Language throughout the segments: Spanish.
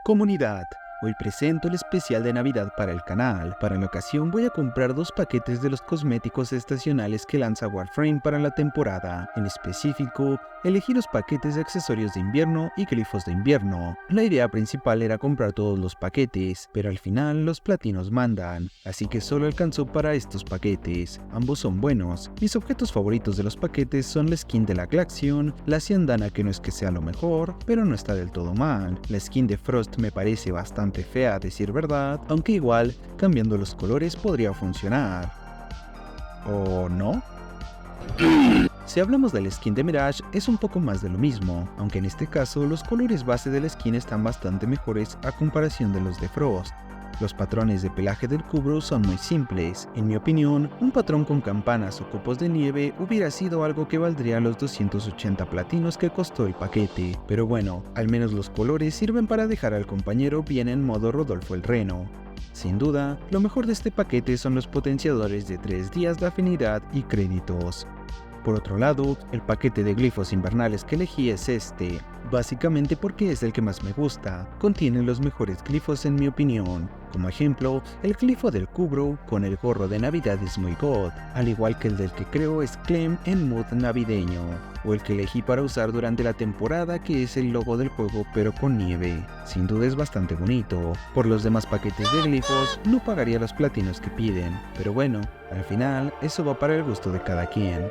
Comunidad, hoy presento el especial de Navidad para el canal. Para la ocasión voy a comprar 2 paquetes de los cosméticos estacionales que lanza Warframe para la temporada. En específico, elegí los paquetes de accesorios de invierno y glifos de invierno. La idea principal era comprar todos los paquetes, pero al final los platinos mandan, así que solo alcanzó para estos paquetes. Ambos son buenos. Mis objetos favoritos de los paquetes son la skin de la Glaceon, la Ciandana que no es que sea lo mejor, pero no está del todo mal. La skin de Frost me parece bastante fea a decir verdad, aunque igual, cambiando los colores podría funcionar. ¿O no? Si hablamos de la skin de Mirage, es un poco más de lo mismo, aunque en este caso los colores base de la skin están bastante mejores a comparación de los de Frost. Los patrones de pelaje del Kubrow son muy simples. En mi opinión, un patrón con campanas o copos de nieve hubiera sido algo que valdría los 280 platinos que costó el paquete. Pero bueno, al menos los colores sirven para dejar al compañero bien en modo Rodolfo el Reno. Sin duda, lo mejor de este paquete son los potenciadores de 3 días de afinidad y créditos. Por otro lado, el paquete de glifos invernales que elegí es este, básicamente porque es el que más me gusta. Contiene los mejores glifos en mi opinión. Como ejemplo, el glifo del Kubrow con el gorro de Navidad es muy god, al igual que el del que creo es Clem en mood navideño, o el que elegí para usar durante la temporada que es el logo del juego pero con nieve. Sin duda es bastante bonito. Por los demás paquetes de glifos no pagaría los platinos que piden, pero bueno, al final eso va para el gusto de cada quien.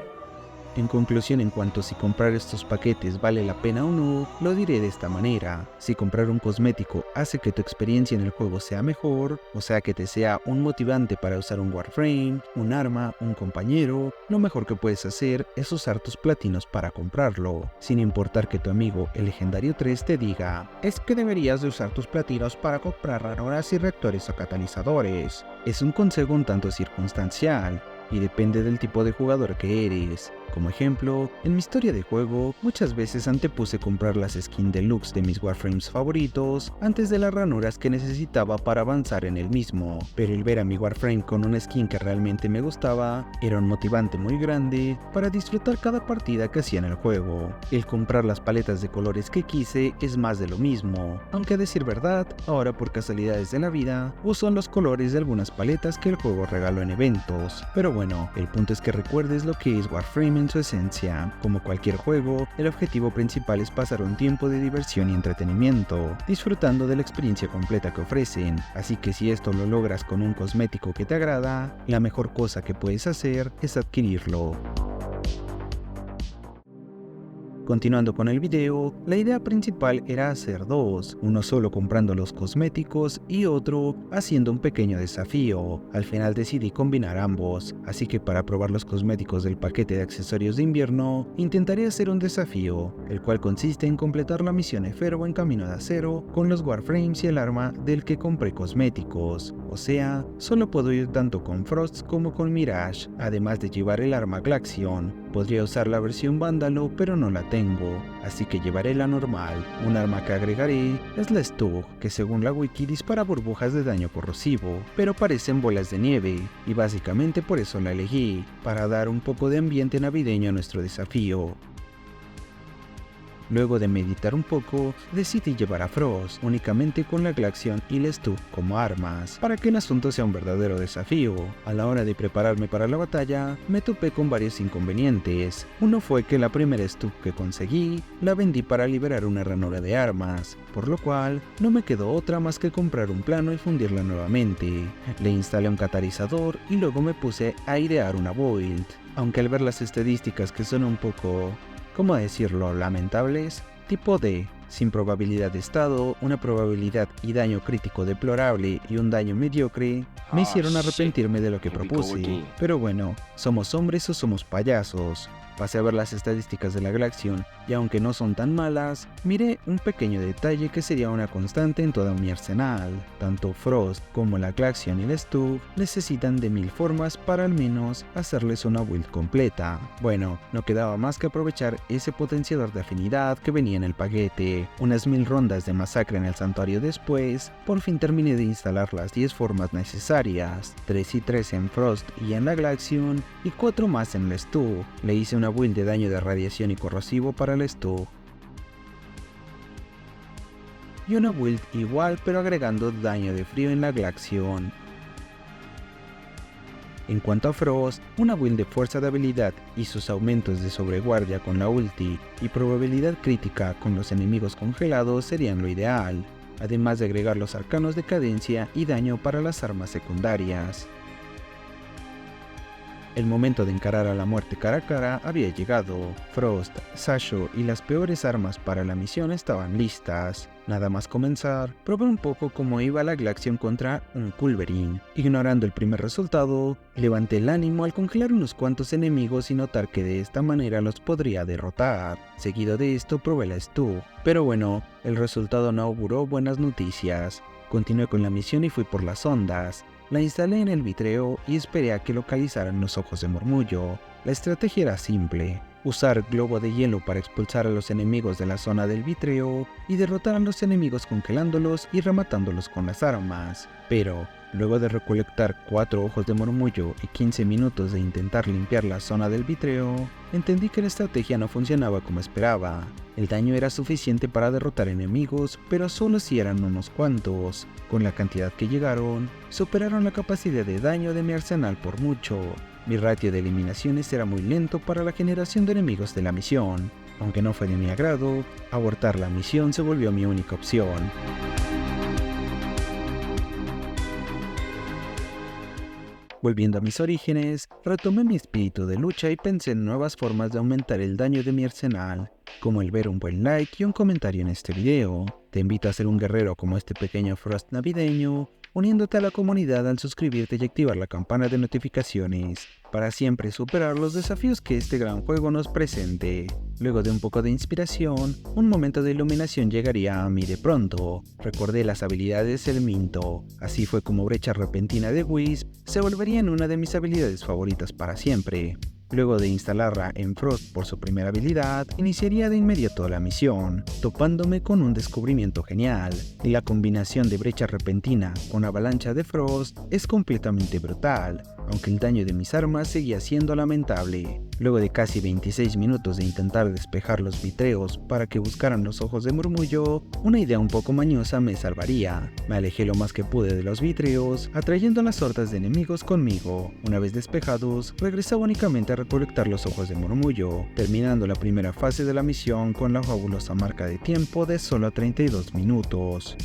En conclusión, en cuanto a si comprar estos paquetes vale la pena o no, lo diré de esta manera. Si comprar un cosmético hace que tu experiencia en el juego sea mejor, o sea que te sea un motivante para usar un Warframe, un arma, un compañero, lo mejor que puedes hacer es usar tus platinos para comprarlo, sin importar que tu amigo el Legendario 3 te diga, es que deberías de usar tus platinos para comprar ranuras y reactores o catalizadores. Es un consejo un tanto circunstancial, y depende del tipo de jugador que eres. Como ejemplo, en mi historia de juego, muchas veces antepuse comprar las skins deluxe de mis Warframes favoritos antes de las ranuras que necesitaba para avanzar en el mismo, pero el ver a mi Warframe con una skin que realmente me gustaba era un motivante muy grande para disfrutar cada partida que hacía en el juego. El comprar las paletas de colores que quise es más de lo mismo, aunque a decir verdad, ahora por casualidades de la vida, uso los colores de algunas paletas que el juego regaló en eventos, pero bueno, el punto es que recuerdes lo que es Warframe en su esencia. Como cualquier juego, el objetivo principal es pasar un tiempo de diversión y entretenimiento, disfrutando de la experiencia completa que ofrecen, así que si esto lo logras con un cosmético que te agrada, la mejor cosa que puedes hacer es adquirirlo. Continuando con el video, la idea principal era hacer 2, uno solo comprando los cosméticos y otro haciendo un pequeño desafío. Al final decidí combinar ambos, así que para probar los cosméticos del paquete de accesorios de invierno, intentaré hacer un desafío, el cual consiste en completar la misión Efero en Camino de Acero con los Warframes y el arma del que compré cosméticos. O sea, solo puedo ir tanto con Frost como con Mirage, además de llevar el arma Glaceon. Podría usar la versión Vándalo, pero no la tengo, así que llevaré la normal. Un arma que agregaré es la Stug, que según la wiki dispara burbujas de daño corrosivo, pero parecen bolas de nieve, y básicamente por eso la elegí, para dar un poco de ambiente navideño a nuestro desafío. Luego de meditar un poco, decidí llevar a Frost, únicamente con la Glaceon y la Stug como armas, para que el asunto sea un verdadero desafío. A la hora de prepararme para la batalla, me topé con varios inconvenientes. Uno fue que la primera Stug que conseguí, la vendí para liberar una ranura de armas, por lo cual no me quedó otra más que comprar un plano y fundirla nuevamente. Le instalé un catalizador y luego me puse a idear una build, aunque al ver las estadísticas que son un poco, ¿cómo decirlo?, lamentables, tipo D, sin probabilidad de estado, una probabilidad y daño crítico deplorable y un daño mediocre, me hicieron arrepentirme de lo que propuse. Pero bueno, ¿somos hombres o somos payasos? Pasé a ver las estadísticas de la Glaceon y aunque no son tan malas, miré un pequeño detalle que sería una constante en todo mi arsenal. Tanto Frost como la Glaceon y la Stug necesitan de 1000 formas para al menos hacerles una build completa. Bueno, no quedaba más que aprovechar ese potenciador de afinidad que venía en el paquete. Unas 1000 rondas de masacre en el santuario después, por fin terminé de instalar las 10 formas necesarias, 3 y 3 en Frost y en la Glaceon y 4 más en la Stug. Le hice una build de daño de radiación y corrosivo para la Stug. y una build igual pero agregando daño de frío en la Glaceon. En cuanto a Frost, una build de fuerza de habilidad y sus aumentos de sobreguardia con la ulti y probabilidad crítica con los enemigos congelados serían lo ideal, además de agregar los arcanos de cadencia y daño para las armas secundarias. El momento de encarar a la muerte cara a cara había llegado. Frost, Sasho y las peores armas para la misión estaban listas. Nada más comenzar, probé un poco cómo iba la Glaceon contra un Culverin. Ignorando el primer resultado, levanté el ánimo al congelar unos cuantos enemigos y notar que de esta manera los podría derrotar. Seguido de esto probé la Stug, pero bueno, el resultado no auguró buenas noticias. Continué con la misión y fui por las ondas. La instalé en el vitreo y esperé a que localizaran los ojos de murmullo. La estrategia era simple: usar globo de hielo para expulsar a los enemigos de la zona del vitreo y derrotar a los enemigos congelándolos y rematándolos con las armas. Pero, luego de recolectar 4 ojos de murmullo y 15 minutos de intentar limpiar la zona del vitreo, entendí que la estrategia no funcionaba como esperaba. El daño era suficiente para derrotar enemigos, pero solo si eran unos cuantos. Con la cantidad que llegaron, superaron la capacidad de daño de mi arsenal por mucho. Mi ratio de eliminaciones era muy lento para la generación de enemigos de la misión. Aunque no fue de mi agrado, abortar la misión se volvió mi única opción. Volviendo a mis orígenes, retomé mi espíritu de lucha y pensé en nuevas formas de aumentar el daño de mi arsenal, como el ver un buen like y un comentario en este video. Te invito a ser un guerrero como este pequeño Frost navideño, uniéndote a la comunidad al suscribirte y activar la campana de notificaciones, para siempre superar los desafíos que este gran juego nos presente. Luego de un poco de inspiración, un momento de iluminación llegaría a mí de pronto. Recordé las habilidades del Minto. Así fue como Brecha Repentina de Wisp se volvería en una de mis habilidades favoritas para siempre. Luego de instalarla en Frost por su primera habilidad, iniciaría de inmediato la misión, topándome con un descubrimiento genial. Y la combinación de Brecha Repentina con Avalancha de Frost es completamente brutal, aunque el daño de mis armas seguía siendo lamentable. Luego de casi 26 minutos de intentar despejar los vitreos para que buscaran los ojos de murmullo, una idea un poco mañosa me salvaría. Me alejé lo más que pude de los vitreos, atrayendo las hordas de enemigos conmigo. Una vez despejados, regresaba únicamente a recolectar los ojos de murmullo, terminando la primera fase de la misión con la fabulosa marca de tiempo de solo 32 minutos.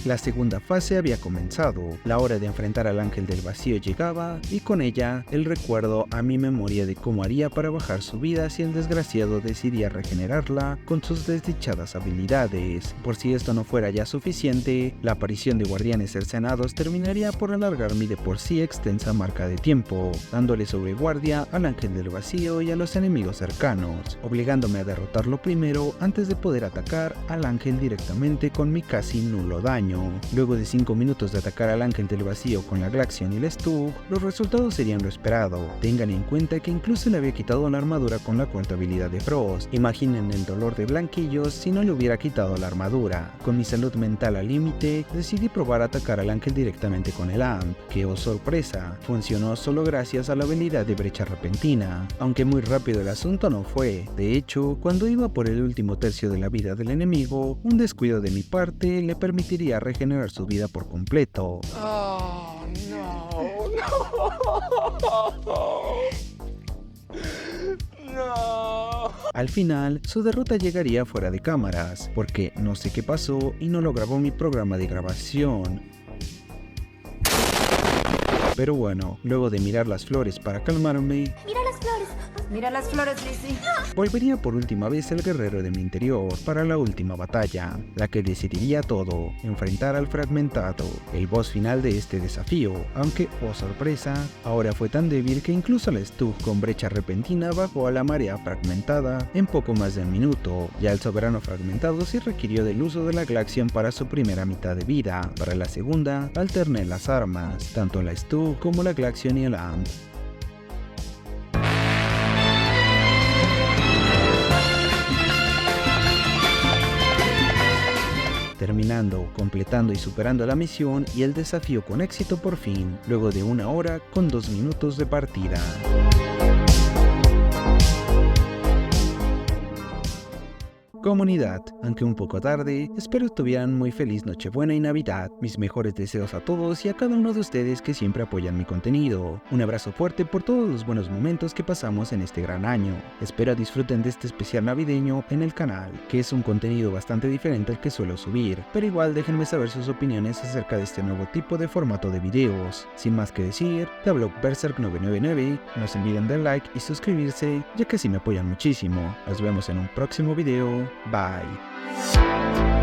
La segunda fase había comenzado, la hora de enfrentar al ángel del vacío llegaba, y con ella, el recuerdo a mi memoria de cómo haría para bajar su vida si el desgraciado decidía regenerarla con sus desdichadas habilidades. Por si esto no fuera ya suficiente, la aparición de guardianes cercenados terminaría por alargar mi de por sí extensa marca de tiempo, dándole sobreguardia al ángel del vacío y a los enemigos cercanos, obligándome a derrotarlo primero antes de poder atacar al ángel directamente con mi casi nulo daño. Luego de 5 minutos de atacar al ángel del vacío con la Glaceon y la Stug, los resultados serían lo esperado. Tengan en cuenta que incluso le había quitado la armadura con la cuarta habilidad de Frost. Imaginen el dolor de Blanquillos si no le hubiera quitado la armadura. Con mi salud mental al límite, decidí probar a atacar al ángel directamente con el AMP, que oh sorpresa, funcionó solo gracias a la habilidad de Brecha Repentina. Aunque muy rápido el asunto no fue. De hecho, cuando iba por el último tercio de la vida del enemigo, un descuido de mi parte le permitiría regenerar su vida por completo. Oh, no. No. Al final, su derrota llegaría fuera de cámaras, porque no sé qué pasó y no lo grabó mi programa de grabación. Pero bueno, luego de mirar las flores para calmarme, Mira las flores, Lizzie. volvería por última vez el guerrero de mi interior para la última batalla, la que decidiría todo: enfrentar al Fragmentado, el boss final de este desafío, aunque, oh sorpresa, ahora fue tan débil que incluso la Stug con Brecha Repentina bajó a la marea fragmentada en poco más de un minuto. Ya el soberano fragmentado sí requirió del uso de la Glaceon para su primera mitad de vida. Para la segunda, alterné las armas, tanto la Stug como la Glaceon y el AMP. Terminando, completando y superando la misión y el desafío con éxito por fin, luego de 1 hora con 2 minutos de partida. Comunidad, aunque un poco tarde, espero tuvieran muy feliz Nochebuena y Navidad. Mis mejores deseos a todos y a cada uno de ustedes que siempre apoyan mi contenido. Un abrazo fuerte por todos los buenos momentos que pasamos en este gran año. Espero disfruten de este especial navideño en el canal, que es un contenido bastante diferente al que suelo subir, pero igual déjenme saber sus opiniones acerca de este nuevo tipo de formato de videos. Sin más que decir, te habló Berserk999, no se olviden de like y suscribirse, ya que así me apoyan muchísimo. Nos vemos en un próximo video. Bye.